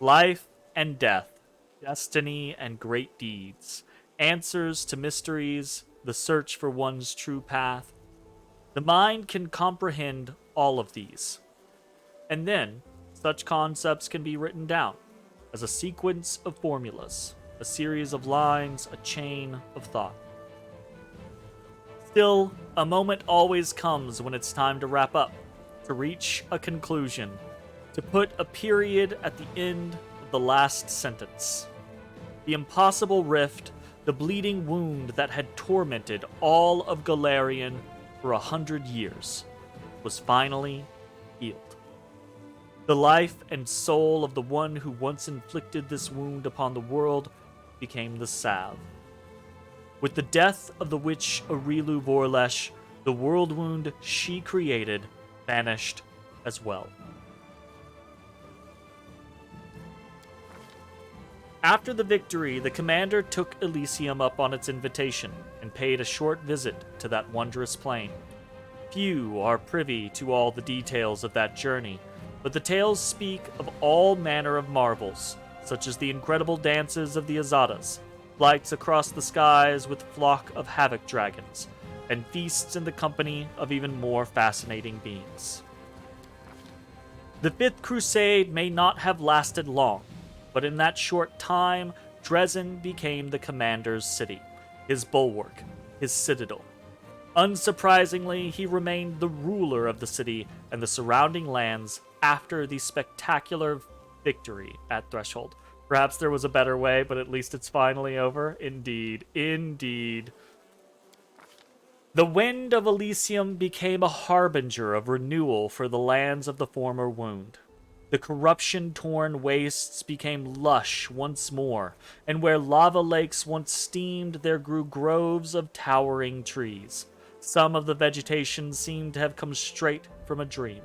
Life and death, destiny and great deeds, answers to mysteries, the search for one's true path. The mind can comprehend all of these. And then, such concepts can be written down as a sequence of formulas, a series of lines, a chain of thought. Still, a moment always comes when it's time to wrap up, to reach a conclusion, to put a period at the end of the last sentence. The impossible rift, the bleeding wound that had tormented all of Golarion for 100 years, was finally healed. The life and soul of the one who once inflicted this wound upon the world became the salve. With the death of the witch Aurilu Vorlesh, the world wound she created vanished as well. After the victory, the commander took Elysium up on its invitation and paid a short visit to that wondrous plain. Few are privy to all the details of that journey, but the tales speak of all manner of marvels, such as the incredible dances of the Azadas, flights across the skies with flock of havoc dragons, and feasts in the company of even more fascinating beings. The Fifth Crusade may not have lasted long, but in that short time, Dresden became the commander's city, his bulwark, his citadel. Unsurprisingly, he remained the ruler of the city and the surrounding lands after the spectacular victory at Threshold. Perhaps there was a better way, but at least it's finally over. Indeed, indeed. The wind of Elysium became a harbinger of renewal for the lands of the former wound. The corruption-torn wastes became lush once more, and where lava lakes once steamed, there grew groves of towering trees. Some of the vegetation seemed to have come straight from a dream.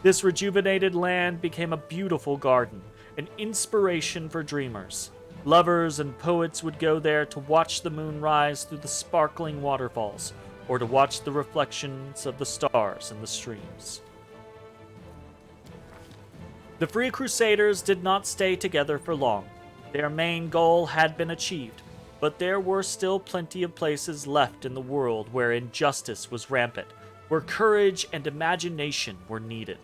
This rejuvenated land became a beautiful garden, an inspiration for dreamers. Lovers and poets would go there to watch the moon rise through the sparkling waterfalls, or to watch the reflections of the stars in the streams. The Free Crusaders did not stay together for long. Their main goal had been achieved, but there were still plenty of places left in the world where injustice was rampant, where courage and imagination were needed.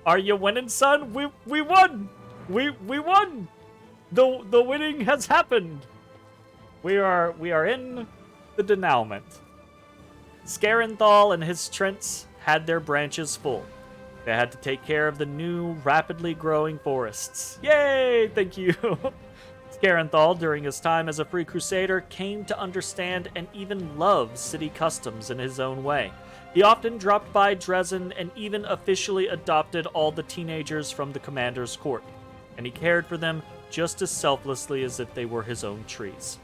Are you winning, son? We won! We won! The winning has happened! We are in the denouement. Scarenthal and his Trents had their branches full. They had to take care of the new, rapidly growing forests. Yay! Thank you! Scarenthal, during his time as a Free Crusader, came to understand and even love city customs in his own way. He often dropped by Dresden and even officially adopted all the teenagers from the commander's court, and he cared for them just as selflessly as if they were his own trees.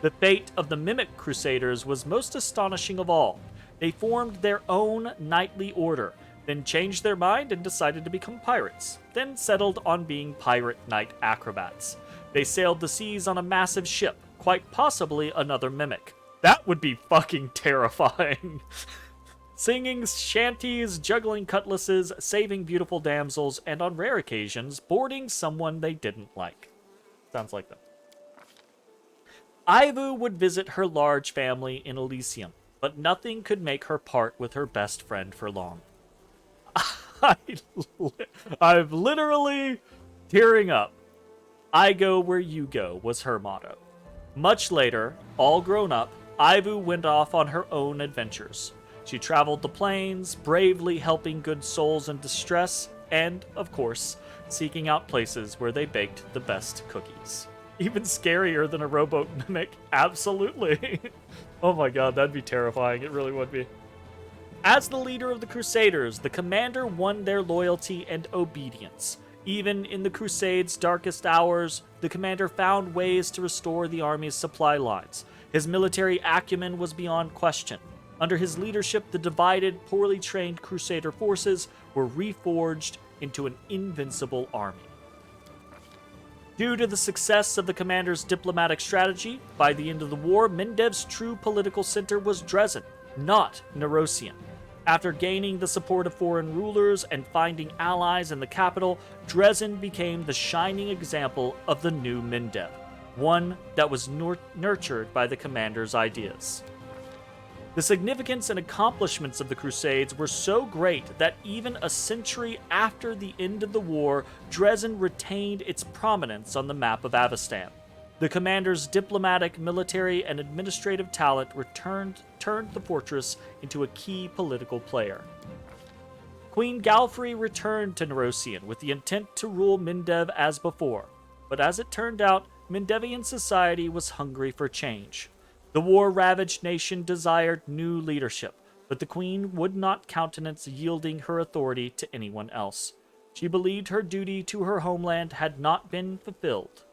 The fate of the Mimic Crusaders was most astonishing of all. They formed their own knightly order, then changed their mind and decided to become pirates, then settled on being pirate knight acrobats. They sailed the seas on a massive ship, quite possibly another Mimic. That would be fucking terrifying. Singing shanties, juggling cutlasses, saving beautiful damsels, and on rare occasions, boarding someone they didn't like. Sounds like them. Ivu would visit her large family in Elysium, but nothing could make her part with her best friend for long. I'm literally tearing up. I go where you go was her motto. Much later, all grown up, Ivu went off on her own adventures. She traveled the plains, bravely helping good souls in distress, and, of course, seeking out places where they baked the best cookies. Even scarier than a rowboat mimic, absolutely. Oh my god, that'd be terrifying, it really would be. As the leader of the Crusaders, the commander won their loyalty and obedience. Even in the Crusade's darkest hours, the commander found ways to restore the army's supply lines. His military acumen was beyond question. Under his leadership, the divided, poorly trained Crusader forces were reforged into an invincible army. Due to the success of the commander's diplomatic strategy, by the end of the war, Mendev's true political center was Dresden, not Nerosian. After gaining the support of foreign rulers and finding allies in the capital, Dresden became the shining example of the new Mindev, one that was nurtured by the commander's ideas. The significance and accomplishments of the Crusades were so great that even a century after the end of the war, Dresden retained its prominence on the map of Avestan. The commander's diplomatic, military, and administrative talent turned the fortress into a key political player. Queen Galfrey returned to Nerosian with the intent to rule Mindev as before, but as it turned out, Mindevian society was hungry for change. The war-ravaged nation desired new leadership, but the queen would not countenance yielding her authority to anyone else. She believed her duty to her homeland had not been fulfilled.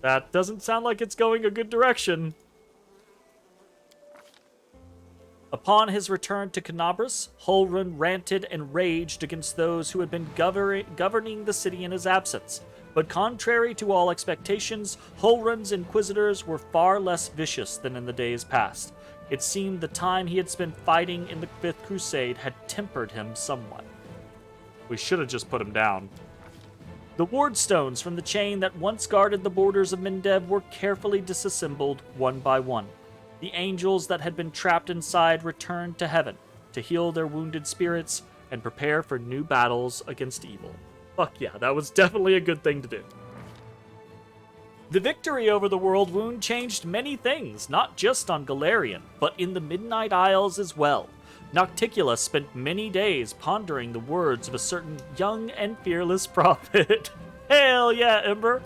That doesn't sound like it's going a good direction. Upon his return to Canabras, Holrun ranted and raged against those who had been governing the city in his absence. But contrary to all expectations, Holrun's inquisitors were far less vicious than in the days past. It seemed the time he had spent fighting in the Fifth Crusade had tempered him somewhat. We should have just put him down. The ward stones from the chain that once guarded the borders of Mindev were carefully disassembled one by one. The angels that had been trapped inside returned to heaven to heal their wounded spirits and prepare for new battles against evil. Fuck yeah, that was definitely a good thing to do. The victory over the World Wound changed many things, not just on Golarion, but in the Midnight Isles as well. Nocticula spent many days pondering the words of a certain young and fearless prophet. Hell yeah, Ember!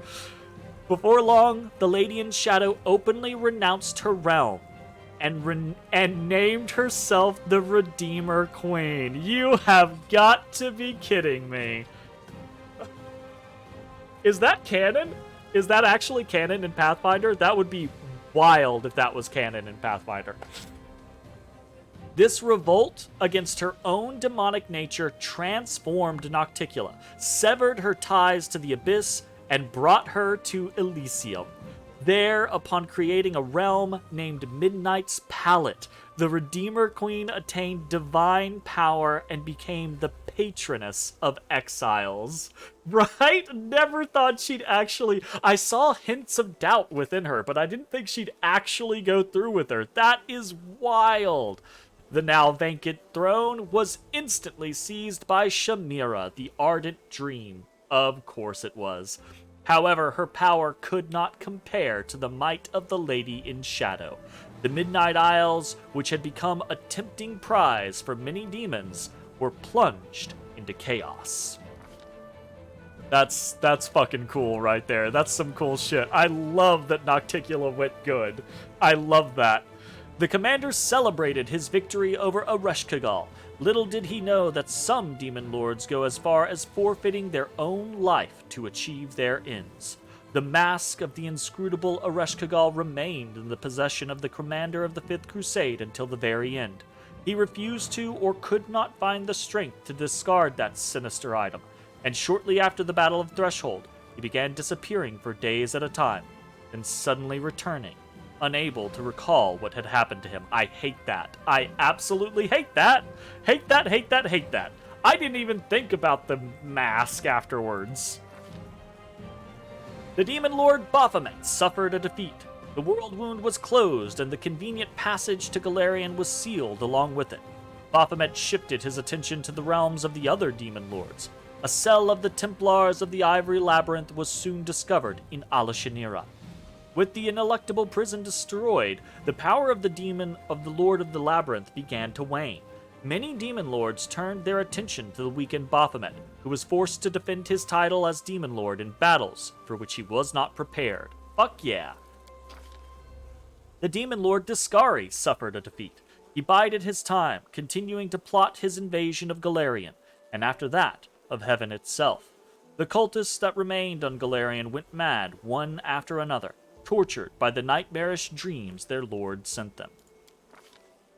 Before long, the Lady in Shadow openly renounced her realm and named herself the Redeemer Queen. You have got to be kidding me. Is that canon? Is that actually canon in Pathfinder? That would be wild if that was canon in Pathfinder. This revolt against her own demonic nature transformed Nocticula, severed her ties to the Abyss, and brought her to Elysium. There, upon creating a realm named Midnight's Palette, the Redeemer Queen attained divine power and became the patroness of exiles. Right? Never thought she'd actually... I saw hints of doubt within her, but I didn't think she'd actually go through with her. That is wild. The now vacant throne was instantly seized by Shamira, the Ardent Dream. Of course it was. However, her power could not compare to the might of the Lady in Shadow. The Midnight Isles, which had become a tempting prize for many demons, were plunged into chaos. That's fucking cool right there. That's some cool shit. I love that Nocticula went good. I love that. The commander celebrated his victory over Ereshkigal. Little did he know that some demon lords go as far as forfeiting their own life to achieve their ends. The mask of the inscrutable Ereshkigal remained in the possession of the commander of the Fifth Crusade until the very end. He refused to or could not find the strength to discard that sinister item, and shortly after the Battle of Threshold, he began disappearing for days at a time, then suddenly returning, unable to recall what had happened to him. I hate that. I absolutely hate that. Hate that, hate that, hate that. I didn't even think about the mask afterwards. The demon lord Baphomet suffered a defeat. The world wound was closed, and the convenient passage to Golarion was sealed along with it. Baphomet shifted his attention to the realms of the other demon lords. A cell of the Templars of the Ivory Labyrinth was soon discovered in Alashanira. With the ineluctable prison destroyed, the power of the demon of the Lord of the Labyrinth began to wane. Many demon lords turned their attention to the weakened Baphomet, who was forced to defend his title as demon lord in battles for which he was not prepared. Fuck yeah. The demon lord Discari suffered a defeat. He bided his time, continuing to plot his invasion of Golarion, and after that, of heaven itself. The cultists that remained on Golarion went mad one after another, tortured by the nightmarish dreams their lord sent them.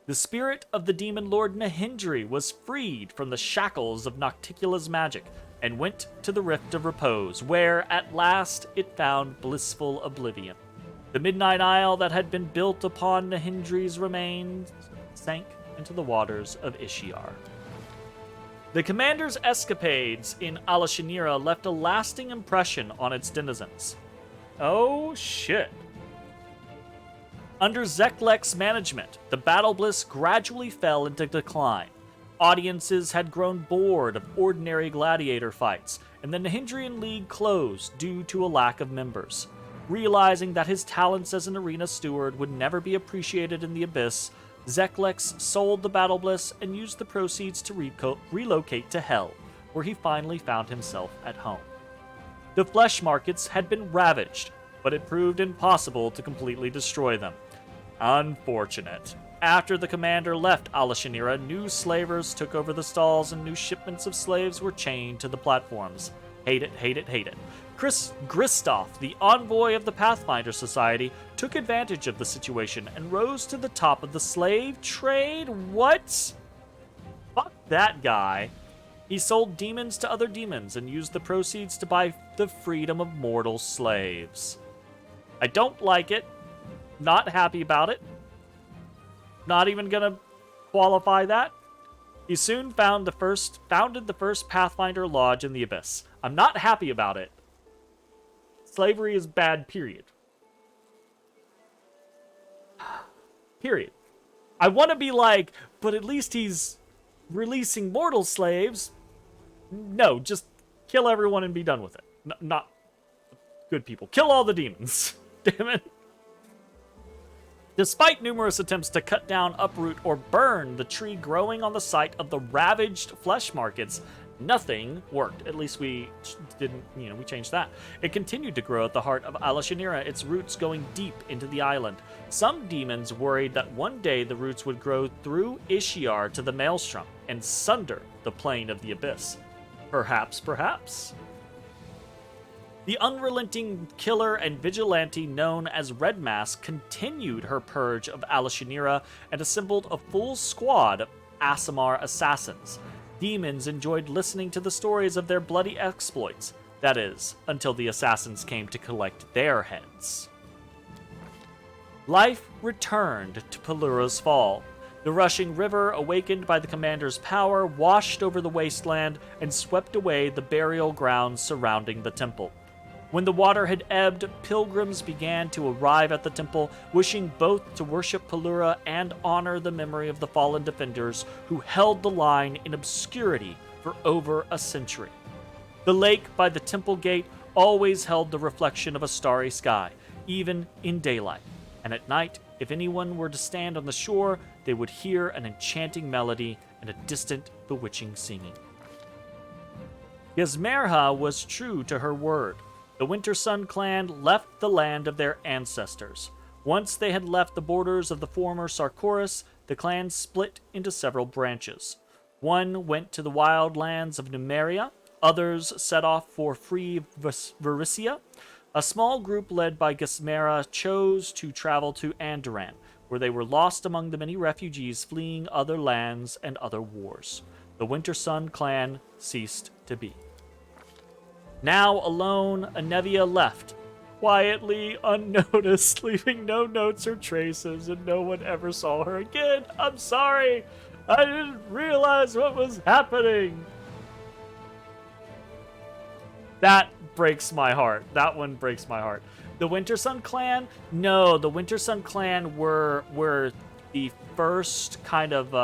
The spirit of the demon lord Nahindri was freed from the shackles of Nocticula's magic and went to the Rift of Repose, where, at last, it found blissful oblivion. The Midnight Isle that had been built upon Nahindri's remains sank into the waters of Ishiar. The commander's escapades in Alashinira left a lasting impression on its denizens. Oh shit. Under Zeklek's management, the Battle Bliss gradually fell into decline. Audiences had grown bored of ordinary gladiator fights, and the Nahindrian League closed due to a lack of members. Realizing that his talents as an arena steward would never be appreciated in the Abyss, Zeklex sold the Battle Bliss and used the proceeds to relocate to Hell, where he finally found himself at home. The flesh markets had been ravaged, but it proved impossible to completely destroy them. Unfortunate. After the commander left Alashinira, new slavers took over the stalls and new shipments of slaves were chained to the platforms. Hate it, hate it, hate it. Chris Gristoff, the envoy of the Pathfinder Society, took advantage of the situation and rose to the top of the slave trade? What? Fuck that guy. He sold demons to other demons and used the proceeds to buy the freedom of mortal slaves. I don't like it. Not happy about it. Not even gonna qualify that. He soon founded the first Pathfinder Lodge in the Abyss. I'm not happy about it. Slavery is bad, period. Period. I want to be like, but at least he's releasing mortal slaves. No, just kill everyone and be done with it. Not good people. Kill all the demons. Damn it. Despite numerous attempts to cut down, uproot, or burn the tree growing on the site of the ravaged flesh markets, nothing worked. At least we didn't, we changed that. It continued to grow at the heart of Alashinira, its roots going deep into the island. Some demons worried that one day the roots would grow through Ishiar to the Maelstrom and sunder the plane of the Abyss. Perhaps. The unrelenting killer and vigilante known as Red Mask continued her purge of Alashinira and assembled a full squad of Aasimar assassins. Demons enjoyed listening to the stories of their bloody exploits. That is, until the assassins came to collect their heads. Life returned to Pelura's Fall. The rushing river, awakened by the commander's power, washed over the wasteland and swept away the burial grounds surrounding the temple. When the water had ebbed, pilgrims began to arrive at the temple, wishing both to worship Pelura and honor the memory of the fallen defenders who held the line in obscurity for over a century. The lake by the temple gate always held the reflection of a starry sky, even in daylight, and at night, if anyone were to stand on the shore, they would hear an enchanting melody and a distant, bewitching singing. Gismerha was true to her word. The Winter Sun clan left the land of their ancestors. Once they had left the borders of the former Sarkoris, the clan split into several branches. One went to the wild lands of Numeria, others set off for free Varissia. A small group led by Gismera chose to travel to Andoran, where they were lost among the many refugees fleeing other lands and other wars. The Winter Sun clan ceased to be. Now alone, Anevia left, quietly, unnoticed, leaving no notes or traces, and no one ever saw her again. I'm sorry, I didn't realize what was happening. That breaks my heart. That one breaks my heart. The Winter Sun clan? No, the Winter Sun clan were the first kind of,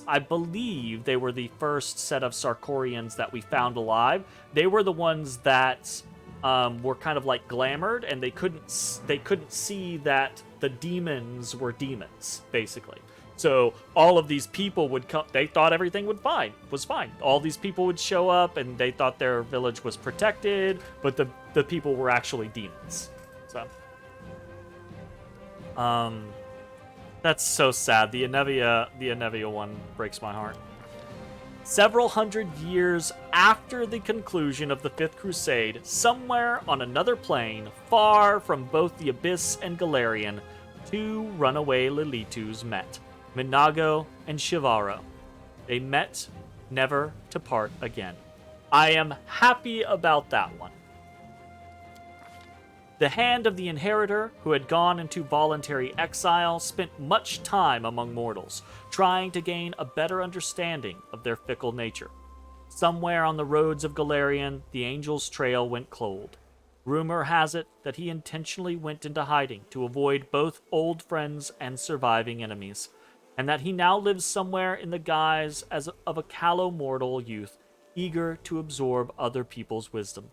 I believe they were the first set of Sarkorians that we found alive. They were the ones that were kind of like glamored, and they couldn't see that the demons were demons, basically. So all of these people would come. They thought everything was fine. All these people would show up, and they thought their village was protected, but the people were actually demons. So, that's so sad. The Anevia one breaks my heart. Several hundred years after the conclusion of the Fifth Crusade, somewhere on another plane, far from both the Abyss and Golarion, two runaway Lilitus met. Minago and Shivaro. They met, never to part again. I am happy about that one. The hand of the inheritor, who had gone into voluntary exile, spent much time among mortals, trying to gain a better understanding of their fickle nature. Somewhere on the roads of Golarion, the angel's trail went cold. Rumor has it that he intentionally went into hiding to avoid both old friends and surviving enemies, and that he now lives somewhere in the guise of a callow mortal youth, eager to absorb other people's wisdom.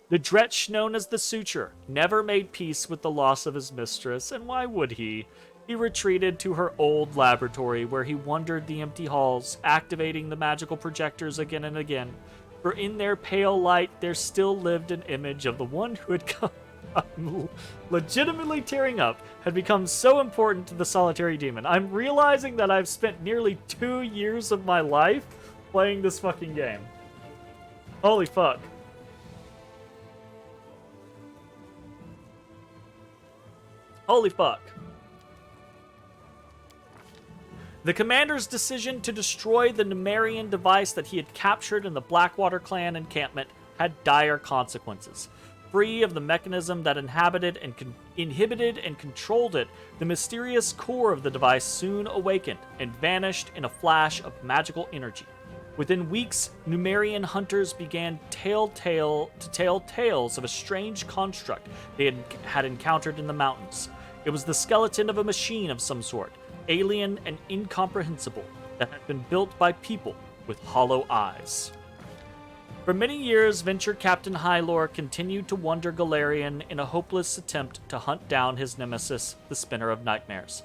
The Dretch, known as the Suture, never made peace with the loss of his mistress, and why would he? He retreated to her old laboratory, where he wandered the empty halls, activating the magical projectors again and again, for in their pale light there still lived an image of the one who had come... I'm legitimately tearing up, had become so important to the solitary demon. I'm realizing that I've spent nearly 2 years of my life playing this fucking game. Holy fuck. Holy fuck. The commander's decision to destroy the Numerian device that he had captured in the Blackwater clan encampment had dire consequences. Free of the mechanism that inhibited and controlled it, the mysterious core of the device soon awakened and vanished in a flash of magical energy. Within weeks, Numerian hunters began to tell tales of a strange construct they had encountered in the mountains. It was the skeleton of a machine of some sort, alien and incomprehensible, that had been built by people with hollow eyes. For many years, Venture Captain Hylor continued to wander Golarion in a hopeless attempt to hunt down his nemesis, the Spinner of Nightmares.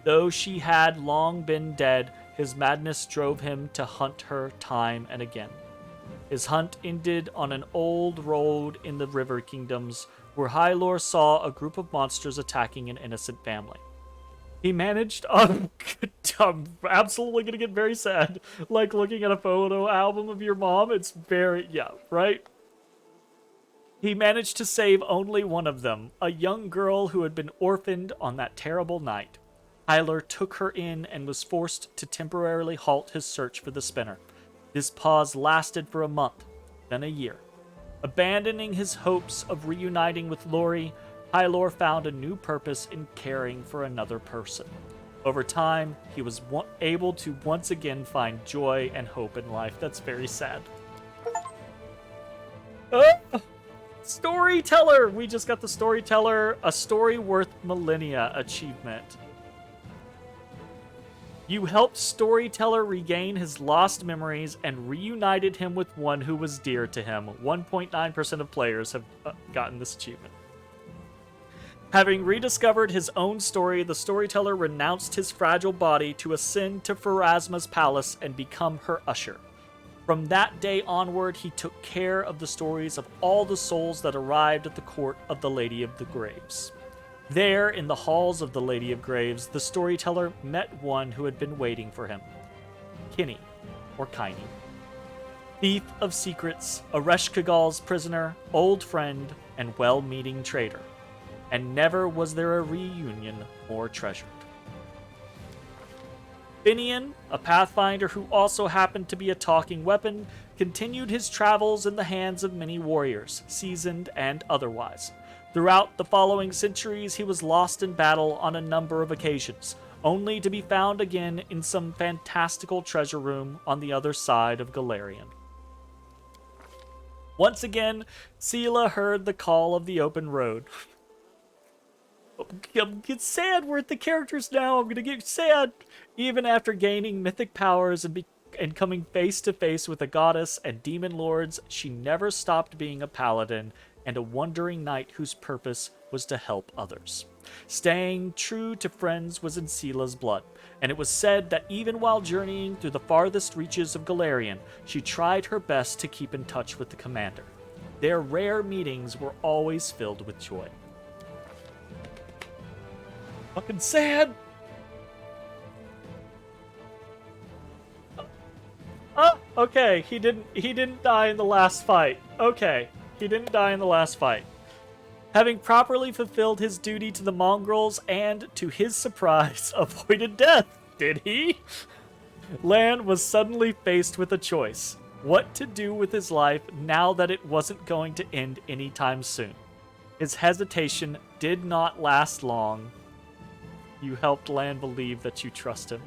Though she had long been dead, his madness drove him to hunt her time and again. His hunt ended on an old road in the River Kingdoms, where Hylor saw a group of monsters attacking an innocent family. He managed... I'm absolutely going to get very sad. Like looking at a photo album of your mom. It's very... Yeah, right? He managed to save only one of them, a young girl who had been orphaned on that terrible night. Hylor took her in and was forced to temporarily halt his search for the spinner. This pause lasted for a month, then a year. Abandoning his hopes of reuniting with Lori, Hylor found a new purpose in caring for another person. Over time, he was able to once again find joy and hope in life. That's very sad. Storyteller! We just got the Storyteller, a story worth millennia achievement. You helped Storyteller regain his lost memories and reunited him with one who was dear to him. 1.9% of players have gotten this achievement. Having rediscovered his own story, the Storyteller renounced his fragile body to ascend to Pharasma's palace and become her usher. From that day onward, he took care of the stories of all the souls that arrived at the court of the Lady of the Graves. There, in the halls of the Lady of Graves, the Storyteller met one who had been waiting for him. Kinney, or Kiney. Thief of secrets, Ereshkigal's prisoner, old friend, and well-meaning traitor. And never was there a reunion more treasured. Finian, a Pathfinder who also happened to be a talking weapon, continued his travels in the hands of many warriors, seasoned and otherwise. Throughout the following centuries, he was lost in battle on a number of occasions, only to be found again in some fantastical treasure room on the other side of Golarion. Once again, Seela heard the call of the open road. I'm get sad. We're at the characters now. I'm gonna get sad. Even after gaining mythic powers and coming face to face with a goddess and demon lords, she never stopped being a paladin and a wandering knight whose purpose was to help others. Staying true to friends was in Seela's blood, and it was said that even while journeying through the farthest reaches of Golarion, she tried her best to keep in touch with the commander. Their rare meetings were always filled with joy. Fucking sad! Oh, okay, he didn't die in the last fight. Okay. He didn't die in the last fight. Having properly fulfilled his duty to the mongrels and, to his surprise, avoided death, did he? Lan was suddenly faced with a choice. What to do with his life now that it wasn't going to end anytime soon. His hesitation did not last long. You helped Lan believe that you trust him.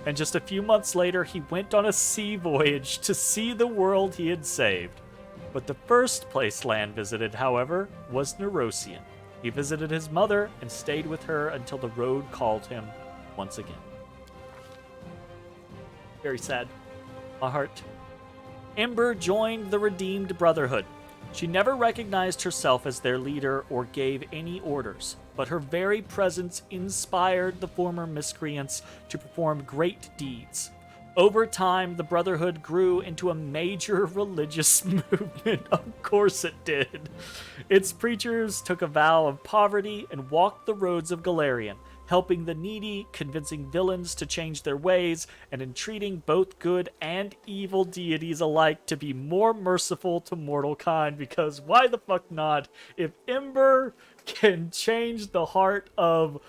And just a few months later, he went on a sea voyage to see the world he had saved. But the first place Lan visited, however, was Nerosian. He visited his mother and stayed with her until the road called him once again. Very sad. My heart. Ember joined the Redeemed Brotherhood. She never recognized herself as their leader or gave any orders, but her very presence inspired the former miscreants to perform great deeds. Over time, the Brotherhood grew into a major religious movement. Of course it did. Its preachers took a vow of poverty and walked the roads of Golarion, helping the needy, convincing villains to change their ways, and entreating both good and evil deities alike to be more merciful to mortal kind, because why the fuck not? If Ember can change the heart of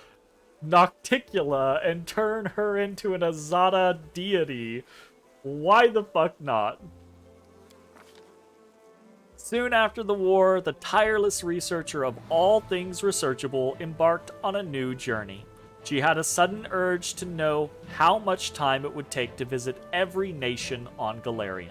Nocticula and turn her into an Azada deity, why the fuck not? Soon after the war, the tireless researcher of all things researchable embarked on a new journey. She had a sudden urge to know how much time it would take to visit every nation on Golarion.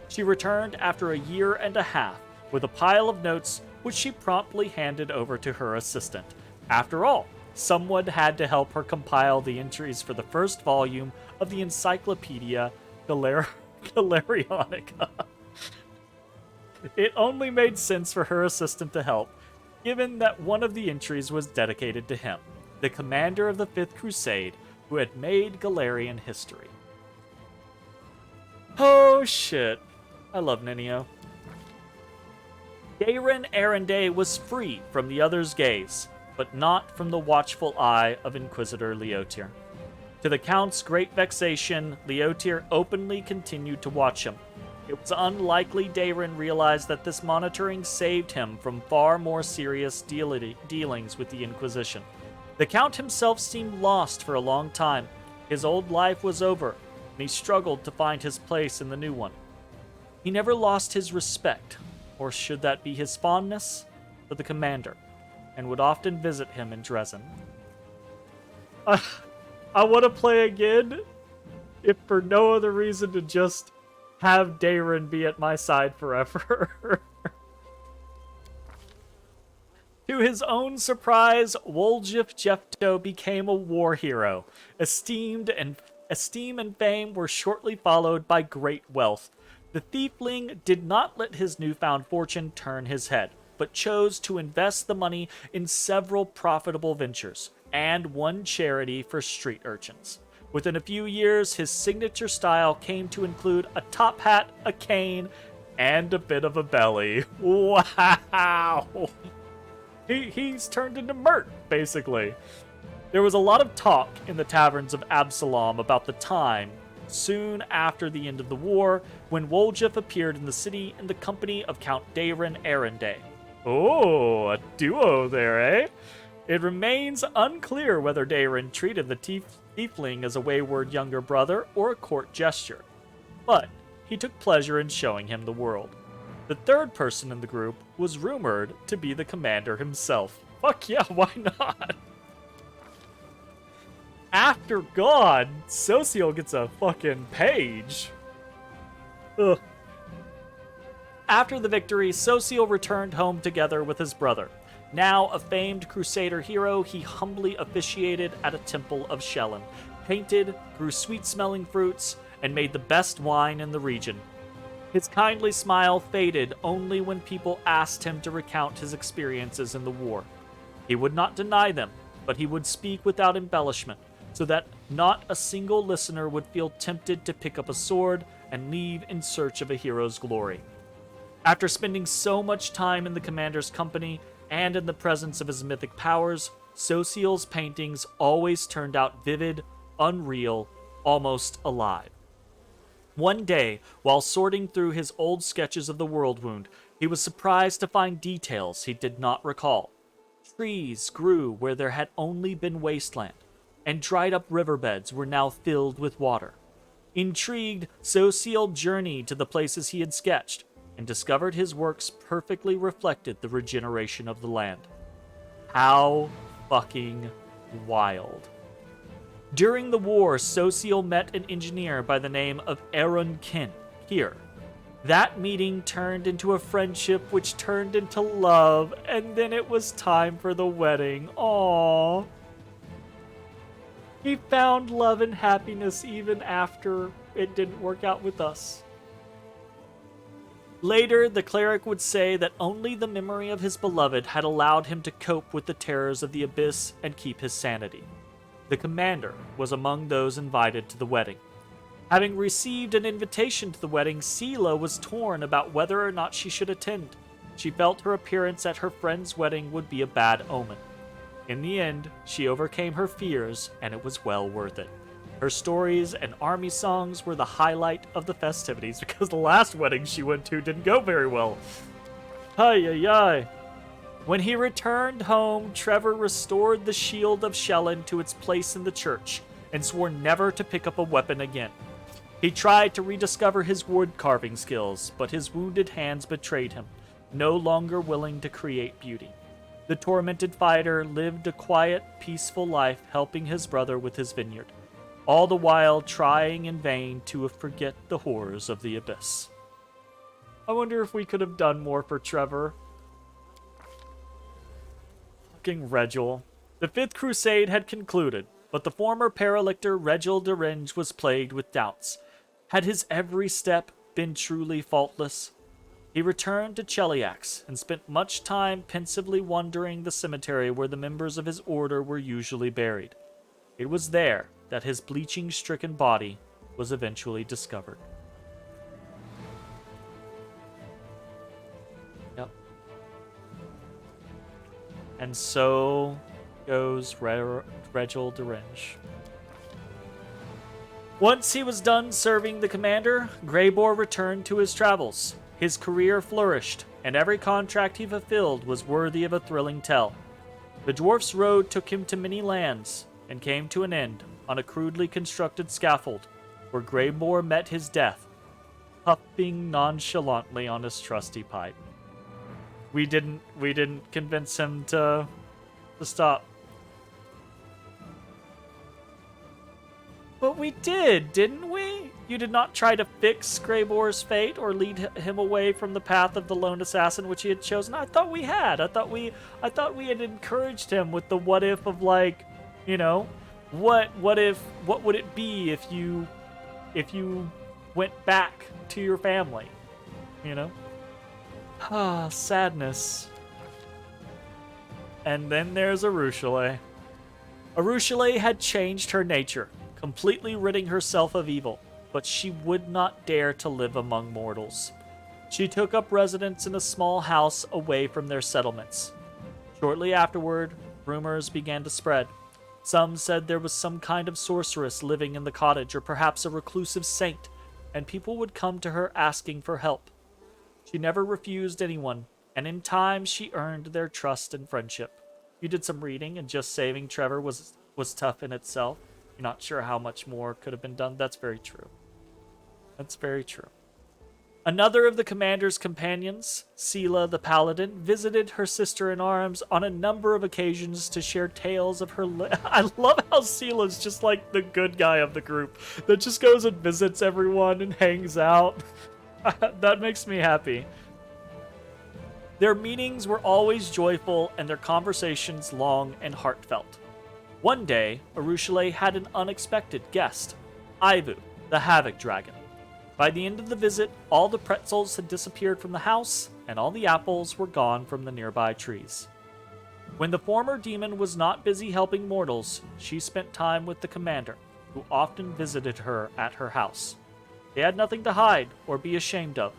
She returned after a year and a half with a pile of notes, which she promptly handed over to her assistant. After all, someone had to help her compile the entries for the first volume of the Encyclopedia Golarionica. It only made sense for her assistant to help, given that one of the entries was dedicated to him, the commander of the Fifth Crusade, who had made Golarion history. Oh shit. I love Ninio. Daerin Arendae was free from the other's gaze, but not from the watchful eye of Inquisitor Leotyr. To the Count's great vexation, Leotyr openly continued to watch him. It was unlikely Daerin realized that this monitoring saved him from far more serious dealings with the Inquisition. The Count himself seemed lost for a long time. His old life was over, and he struggled to find his place in the new one. He never lost his respect, or should that be his fondness, for the commander, and would often visit him in Dresden. I want to play again, if for no other reason to just have Daerin be at my side forever. To his own surprise, Woljif Jefto became a war hero. Esteem and fame were shortly followed by great wealth. The Thiefling did not let his newfound fortune turn his head, but chose to invest the money in several profitable ventures, and one charity for street urchins. Within a few years, his signature style came to include a top hat, a cane, and a bit of a belly. Wow! He's turned into Mert, basically. There was a lot of talk in the taverns of Absalom about the time, soon after the end of the war, when Woljif appeared in the city in the company of Count Daerin Arendae. Oh, a duo there, eh? It remains unclear whether Daerin treated the Tiefling as a wayward younger brother or a court gesture, but he took pleasure in showing him the world. The third person in the group was rumored to be the commander himself. Fuck yeah, why not? After God, Socio gets a fucking page. Ugh. After the victory, Socio returned home together with his brother. Now a famed Crusader hero, he humbly officiated at a temple of Shelyn, painted, grew sweet-smelling fruits, and made the best wine in the region. His kindly smile faded only when people asked him to recount his experiences in the war. He would not deny them, but he would speak without embellishment, so that not a single listener would feel tempted to pick up a sword and leave in search of a hero's glory. After spending so much time in the commander's company and in the presence of his mythic powers, Social's paintings always turned out vivid, unreal, almost alive. One day, while sorting through his old sketches of the World Wound, he was surprised to find details he did not recall. Trees grew where there had only been wasteland, and dried-up riverbeds were now filled with water. Intrigued, Social journeyed to the places he had sketched. and discovered his works perfectly reflected the regeneration of the land. How fucking wild. During the war, Sociel met an engineer by the name of akin here. That meeting turned into a friendship, which turned into love, and then it was time for the wedding. Aww. He found love and happiness even after it didn't work out with us. Later, the cleric would say that only the memory of his beloved had allowed him to cope with the terrors of the abyss and keep his sanity. The commander was among those invited to the wedding. Having received an invitation to the wedding, Sela was torn about whether or not she should attend. She felt her appearance at her friend's wedding would be a bad omen. In the end, she overcame her fears, and it was well worth it. Her stories and army songs were the highlight of the festivities, because the last wedding she went to didn't go very well. Ay, ay, ay. When he returned home, Trevor restored the shield of Shellen to its place in the church, and swore never to pick up a weapon again. He tried to rediscover his wood-carving skills, but his wounded hands betrayed him, no longer willing to create beauty. The tormented fighter lived a quiet, peaceful life, helping his brother with his vineyard, all the while trying in vain to forget the horrors of the abyss. I wonder if we could have done more for Trevor. Fucking Regil. The Fifth Crusade had concluded, but the former Paralictor Regil de Renge was plagued with doubts. Had his every step been truly faultless? He returned to Cheliax and spent much time pensively wandering the cemetery where the members of his order were usually buried. It was there that his bleaching-stricken body was eventually discovered. Yep. And so goes Regil de Renge. Once he was done serving the commander, Greybor returned to his travels. His career flourished, and every contract he fulfilled was worthy of a thrilling tale. The dwarf's road took him to many lands, and came to an end on a crudely constructed scaffold, where Greybor met his death, puffing nonchalantly on his trusty pipe. We didn't convince him to stop. But we did, didn't we? You did not try to fix Greybor's fate or lead him away from the path of the lone assassin which he had chosen. I thought we had. I thought we had encouraged him with the what if of, like, you know, what would it be if you went back to your family, you know? Ah, sadness. And then there's Arushale. Arushale had changed her nature, completely ridding herself of evil, but she would not dare to live among mortals. She took up residence in a small house away from their settlements. Shortly afterward, rumors began to spread. Some said there was some kind of sorceress living in the cottage, or perhaps a reclusive saint, and people would come to her asking for help. She never refused anyone, and in time she earned their trust and friendship. You did some reading, and just saving Trevor was tough in itself. You're not sure how much more could have been done. That's very true. That's very true. Another of the commander's companions, Sela the Paladin, visited her sister-in-arms on a number of occasions to share tales of her I love how Sela's just like the good guy of the group that just goes and visits everyone and hangs out. That makes me happy. Their meetings were always joyful and their conversations long and heartfelt. One day, Arushale had an unexpected guest, Ivu, the Havoc Dragon. By the end of the visit, all the pretzels had disappeared from the house, and all the apples were gone from the nearby trees. When the former demon was not busy helping mortals, she spent time with the commander, who often visited her at her house. They had nothing to hide or be ashamed of,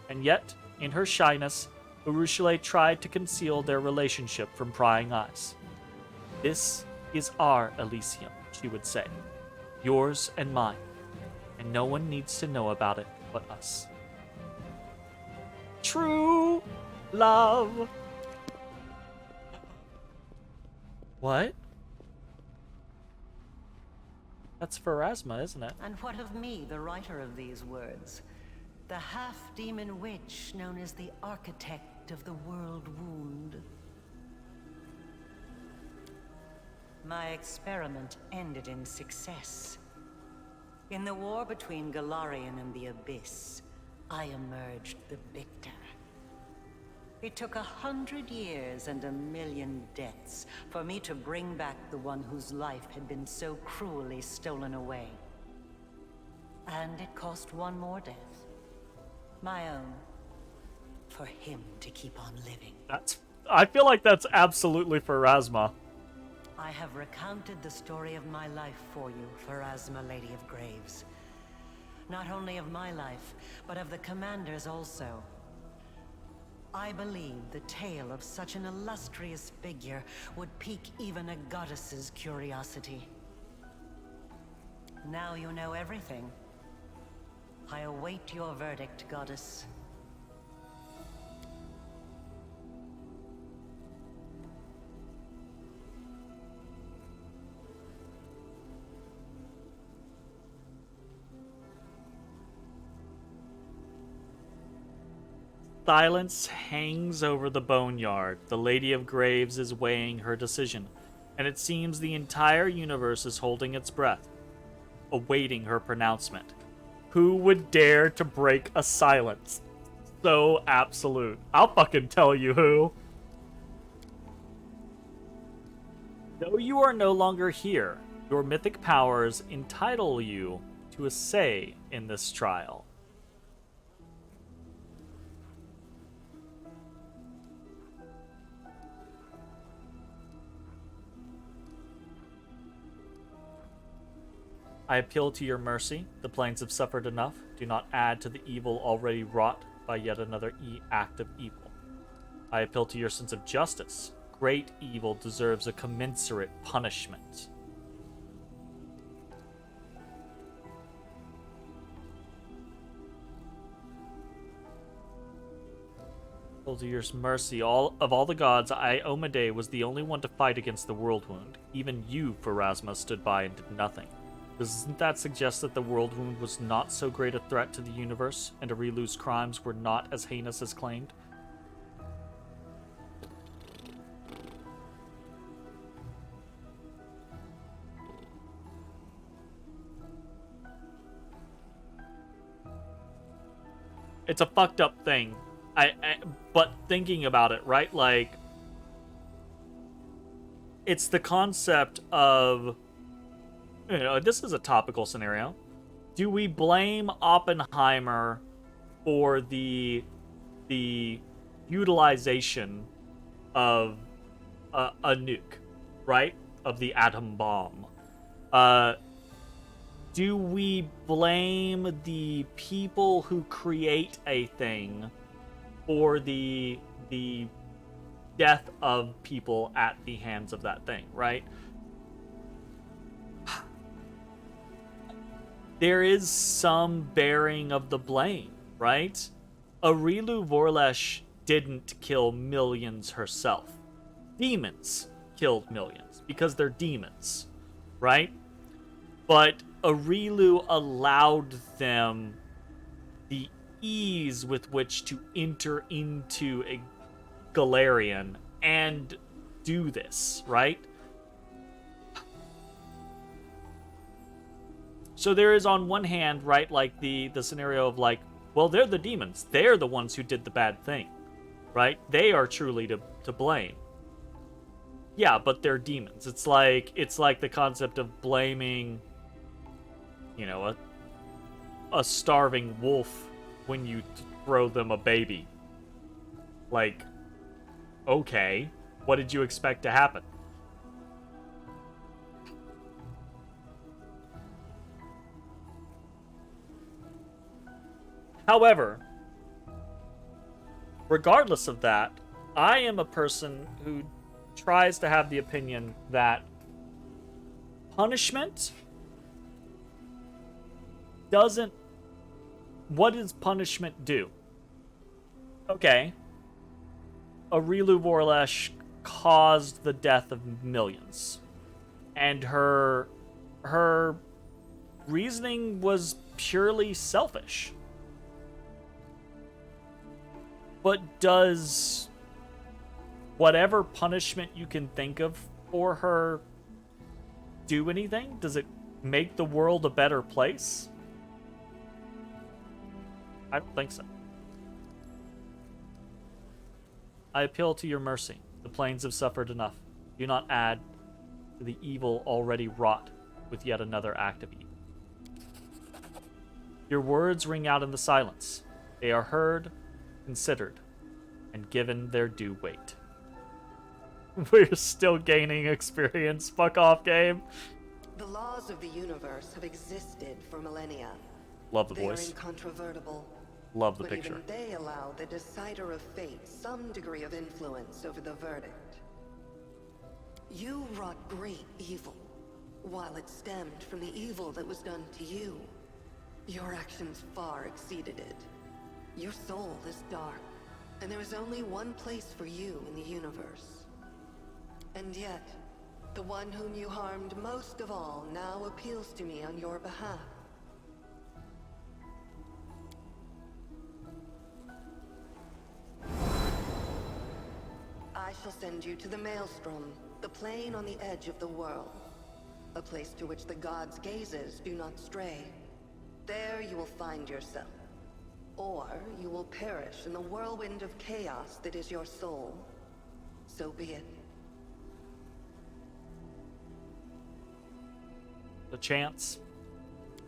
and yet, in her shyness, Arushale tried to conceal their relationship from prying eyes. "This is our Elysium," she would say. "Yours and mine. And no one needs to know about it but us." True love. What? That's Pharasma, isn't it? And what of me, the writer of these words? The half-demon witch known as the architect of the world wound. My experiment ended in success. In the war between Golarion and the Abyss, I emerged the victor. It took 100 years and 1,000,000 deaths for me to bring back the one whose life had been so cruelly stolen away. And it cost one more death. My own. For him to keep on living. I feel like that's absolutely Pharasma. I have recounted the story of my life for you, Pharasma, Lady of Graves. Not only of my life, but of the Commander's also. I believe the tale of such an illustrious figure would pique even a goddess's curiosity. Now you know everything. I await your verdict, goddess. Silence hangs over the boneyard. The Lady of Graves is weighing her decision, and it seems the entire universe is holding its breath, awaiting her pronouncement. Who would dare to break a silence so absolute? I'll fucking tell you who. Though you are no longer here, your mythic powers entitle you to a say in this trial. I appeal to your mercy. The planes have suffered enough. Do not add to the evil already wrought by yet another act of evil. I appeal to your sense of justice. Great evil deserves a commensurate punishment. Appeal to your mercy. Of all the gods, Iomade was the only one to fight against the world wound. Even you, Pharasma, stood by and did nothing. Doesn't that suggest that the world wound was not so great a threat to the universe, and Arilu's crimes were not as heinous as claimed? It's a fucked up thing. But thinking about it, right? Like, it's the concept of, you know, this is a topical scenario. Do we blame Oppenheimer for the utilization of a nuke, right? Of the atom bomb. Do we blame the people who create a thing for the death of people at the hands of that thing, right? There is some bearing of the blame, right? Arilu Vorlesh didn't kill millions herself. Demons killed millions because they're demons, right? But Arilu allowed them the ease with which to enter into a Golarion and do this, right? So there is, on one hand, right, like the scenario of like, well, they're the demons. They're the ones who did the bad thing, right? They are truly to blame. Yeah, but they're demons. It's like the concept of blaming, you know, a starving wolf when you throw them a baby. Like, okay, what did you expect to happen? However, regardless of that, I am a person who tries to have the opinion that punishment doesn't... What does punishment do? Okay. Arilu Vorlesh caused the death of millions. And her reasoning was purely selfish. But does whatever punishment you can think of for her do anything? Does it make the world a better place? I don't think so. I appeal to your mercy. The plains have suffered enough. Do not add to the evil already wrought with yet another act of evil. Your words ring out in the silence. They are heard, considered, and given their due weight. We're still gaining experience. Fuck off, game. The laws of the universe have existed for millennia. Love the They voice. are incontrovertible. Love the But picture. even they allow the decider of fate some degree of influence over the verdict. You wrought great evil, while it stemmed from the evil that was done to you. Your actions far exceeded it. Your soul is dark, and there is only one place for you in the universe. And yet, the one whom you harmed most of all now appeals to me on your behalf. I shall send you to the Maelstrom, the plane on the edge of the world. A place to which the gods' gazes do not stray. There you will find yourself. Or you will perish in the whirlwind of chaos that is your soul. So be it. The chance.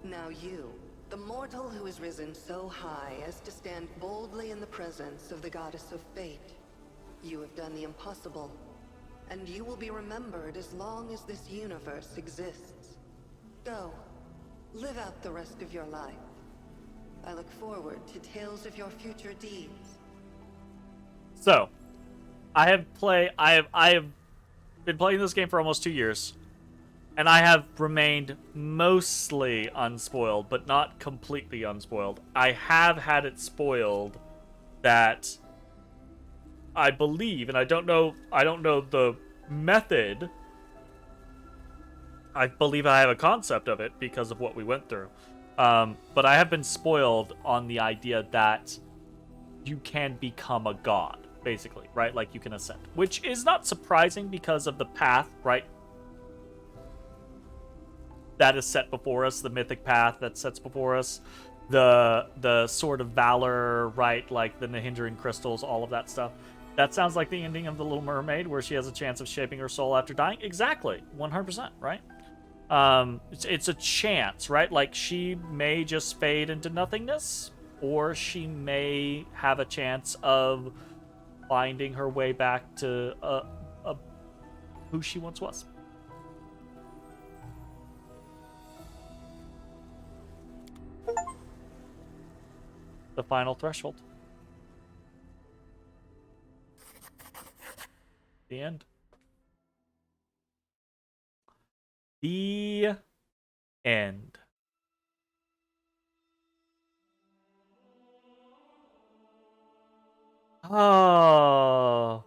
Now you, the mortal who has risen so high as to stand boldly in the presence of the goddess of fate. You have done the impossible, and you will be remembered as long as this universe exists. Go, live out the rest of your life. I look forward to tales of your future deeds. So, I have been playing this game for almost 2 years, and I have remained mostly unspoiled, but not completely unspoiled. I have had it spoiled that I believe, and I don't know the method. I believe I have a concept of it because of what we went through. But I have been spoiled on the idea that you can become a god, basically, right? Like you can ascend, which is not surprising because of the path, right? That is set before us, the mythic path that sets before us, the sword of valor, right? Like the Nahindran crystals, all of that stuff. That sounds like the ending of The Little Mermaid, where she has a chance of shaping her soul after dying. Exactly, 100%, right? It's a chance, right? Like she may just fade into nothingness, or she may have a chance of finding her way back to who she once was. The final threshold. The end. The end. Oh.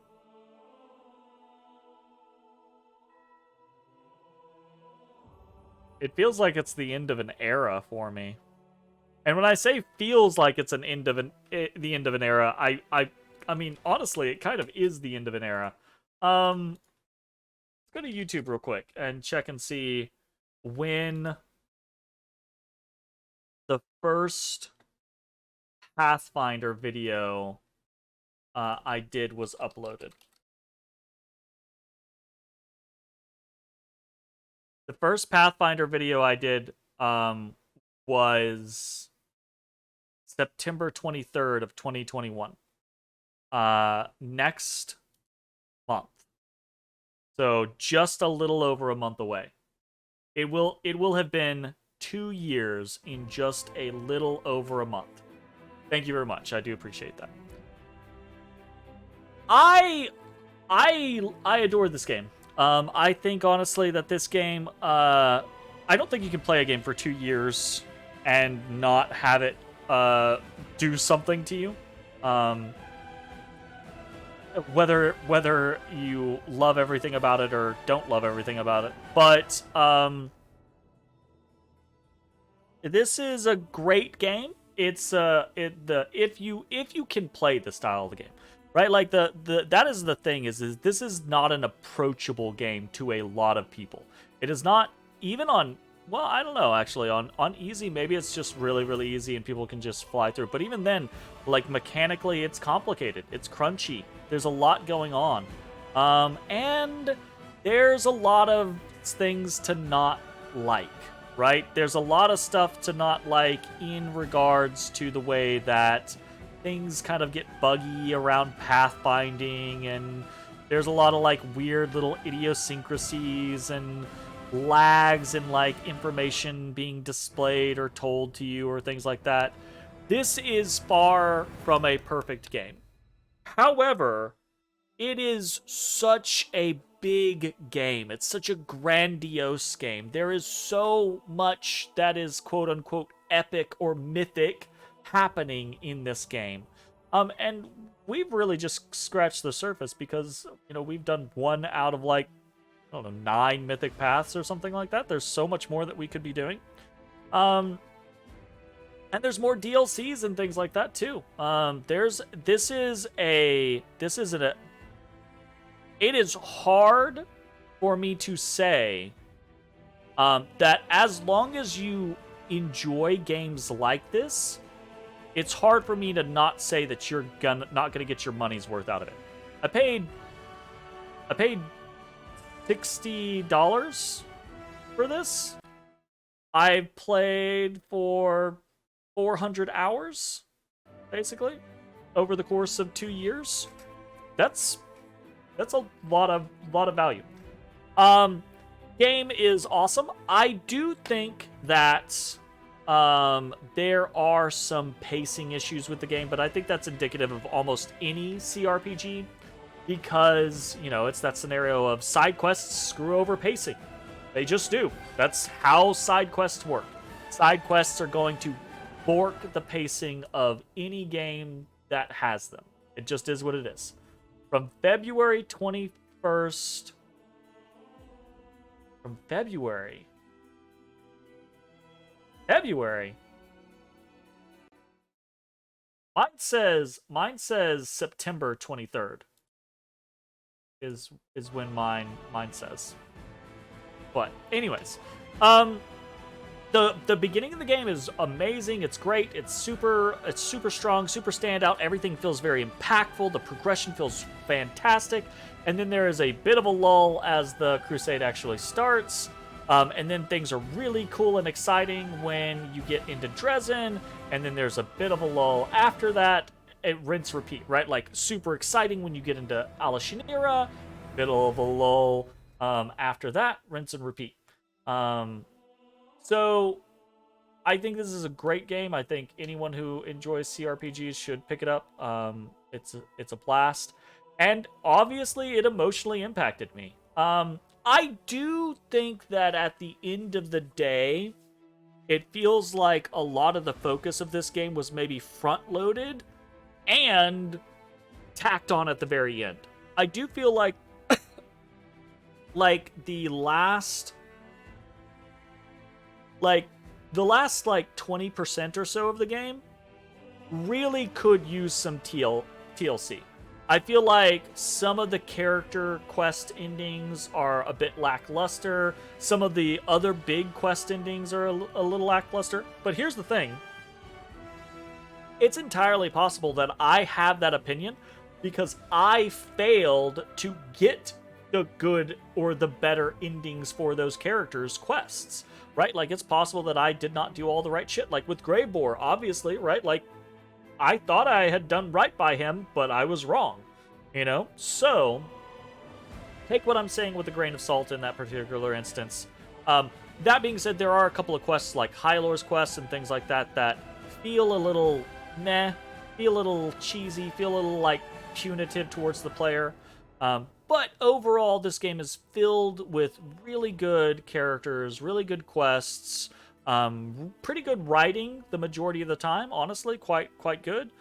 It feels like it's the end of an era for me. And when I say feels like it's the end of an era, I mean honestly, it kind of is the end of an era. Let's go to YouTube real quick and check and see when the first Pathfinder video I did was uploaded. The first Pathfinder video I did was September 23rd of 2021. Next month. So just a little over a month away. It will have been 2 years in just a little over a month. Thank you very much. I do appreciate that. I adore this game. I think honestly that this game, I don't think you can play a game for 2 years and not have it do something to you. Whether you love everything about it or don't love everything about it. But this is a great game. it's if you can play the style of the game, right? Like that is the thing is this is not an approachable game to a lot of people. It is not even on, well, I don't know, actually on easy, maybe it's just really, really easy and people can just fly through. But even then, like mechanically, it's complicated. It's crunchy. There's a lot going on. And there's a lot of things to not like, right? There's a lot of stuff to not like in regards to the way that things kind of get buggy around pathfinding, and there's a lot of like weird little idiosyncrasies and lags in like information being displayed or told to you or things like that. This is far from a perfect game. However, it is such a big game. It's such a grandiose game. There is so much that is quote unquote epic or mythic happening in this game. And we've really just scratched the surface because, you know, we've done 1 out of like, I don't know, 9 mythic paths or something like that. There's so much more that we could be doing. And there's more DLCs and things like that too. It is hard for me to say that as long as you enjoy games like this, it's hard for me to not say that you're not gonna get your money's worth out of it. I paid $60 for this. I've played for 400 hours, basically, over the course of 2 years. That's a lot of value. Game is awesome. I do think that there are some pacing issues with the game, but I think that's indicative of almost any CRPG because, you know, it's that scenario of side quests screw over pacing. They just do. That's how side quests work. Side quests are going to fork the pacing of any game that has them. It just is what it is. From February 21st... From February? Mine says September 23rd. Is when mine says. But anyways, the beginning of the game is amazing. It's great. It's super strong, super standout. Everything feels very impactful. The progression feels fantastic. And then there is a bit of a lull as the crusade actually starts. And then things are really cool and exciting when you get into Dresden. And then there's a bit of a lull after that. It rinse repeat, right? Like super exciting when you get into Alashinira. Bit of a lull after that. Rinse and repeat. So I think this is a great game. I think anyone who enjoys CRPGs should pick it up. It's a blast. And obviously it emotionally impacted me. I do think that at the end of the day, it feels like a lot of the focus of this game was maybe front-loaded and tacked on at the very end. I do feel like the last 20% or so of the game really could use some TLC. I feel like some of the character quest endings are a bit lackluster. Some of the other big quest endings are a little lackluster. But here's the thing. It's entirely possible that I have that opinion because I failed to get the good or the better endings for those characters' quests, right? Like, it's possible that I did not do all the right shit. Like with Gravebore, obviously, right? Like, I thought I had done right by him, but I was wrong, you know? So, take what I'm saying with a grain of salt in that particular instance. That being said, there are a couple of quests like Hylore's quests and things like that that feel a little meh, feel a little cheesy, feel a little like punitive towards the player. But overall, this game is filled with really good characters, really good quests, pretty good writing the majority of the time, honestly, quite good.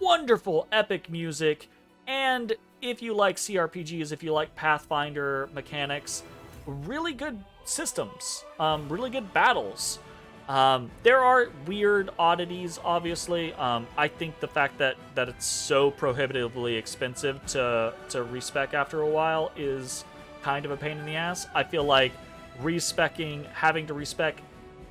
Wonderful, epic music, and if you like CRPGs, if you like Pathfinder mechanics, really good systems, really good battles. There are weird oddities, obviously. I think the fact that it's so prohibitively expensive to respec after a while is kind of a pain in the ass. I feel like having to respec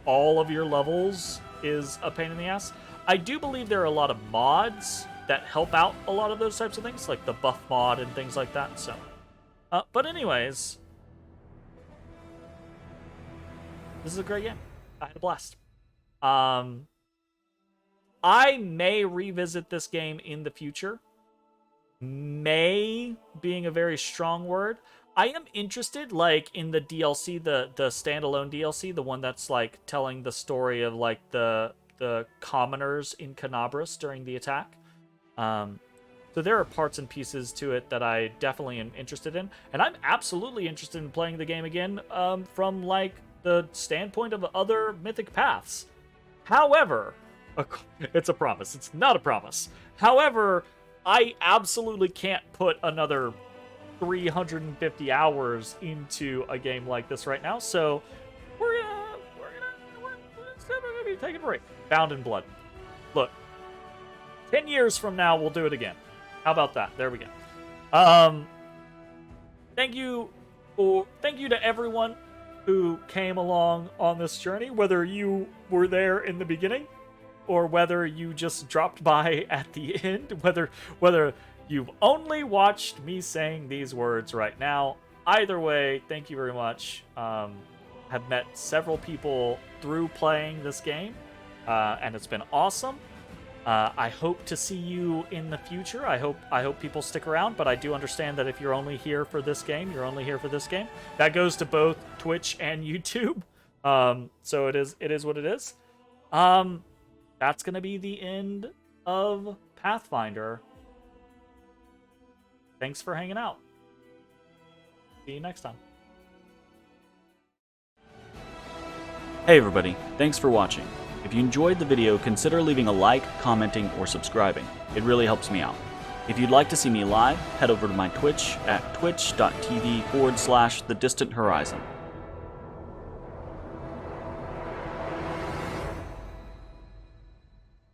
all of your levels is a pain in the ass. I do believe there are a lot of mods that help out a lot of those types of things, like the buff mod and things like that. So, but anyways, this is a great game. I had a blast. I may revisit this game in the future. May being a very strong word. I am interested, like, in the DLC, the standalone DLC, the one that's, like, telling the story of, like, the commoners in Canabras during the attack. So there are parts and pieces to it that I definitely am interested in. And I'm absolutely interested in playing the game again from, like, the standpoint of other mythic paths. However, it's a promise. It's not a promise. However, I absolutely can't put another 350 hours into a game like this right now, so we're gonna be taking a break. Bound in Blood. Look, 10 years from now, we'll do it again. How about that? There we go. Thank you to everyone who came along on this journey, whether you were there in the beginning or whether you just dropped by at the end, whether you've only watched me saying these words right now. Either way, thank you very much. Have met several people through playing this game, and it's been awesome. I hope to see you in the future. I hope people stick around, but I do understand that if you're only here for this game, you're only here for this game. That goes to both Twitch and YouTube. So it is what it is. That's gonna be the end of Pathfinder. Thanks for hanging out. See you next time. Hey everybody, thanks for watching. If you enjoyed the video, consider leaving a like, commenting, or subscribing. It really helps me out. If you'd like to see me live, head over to my Twitch at twitch.tv/thedistanthorizon.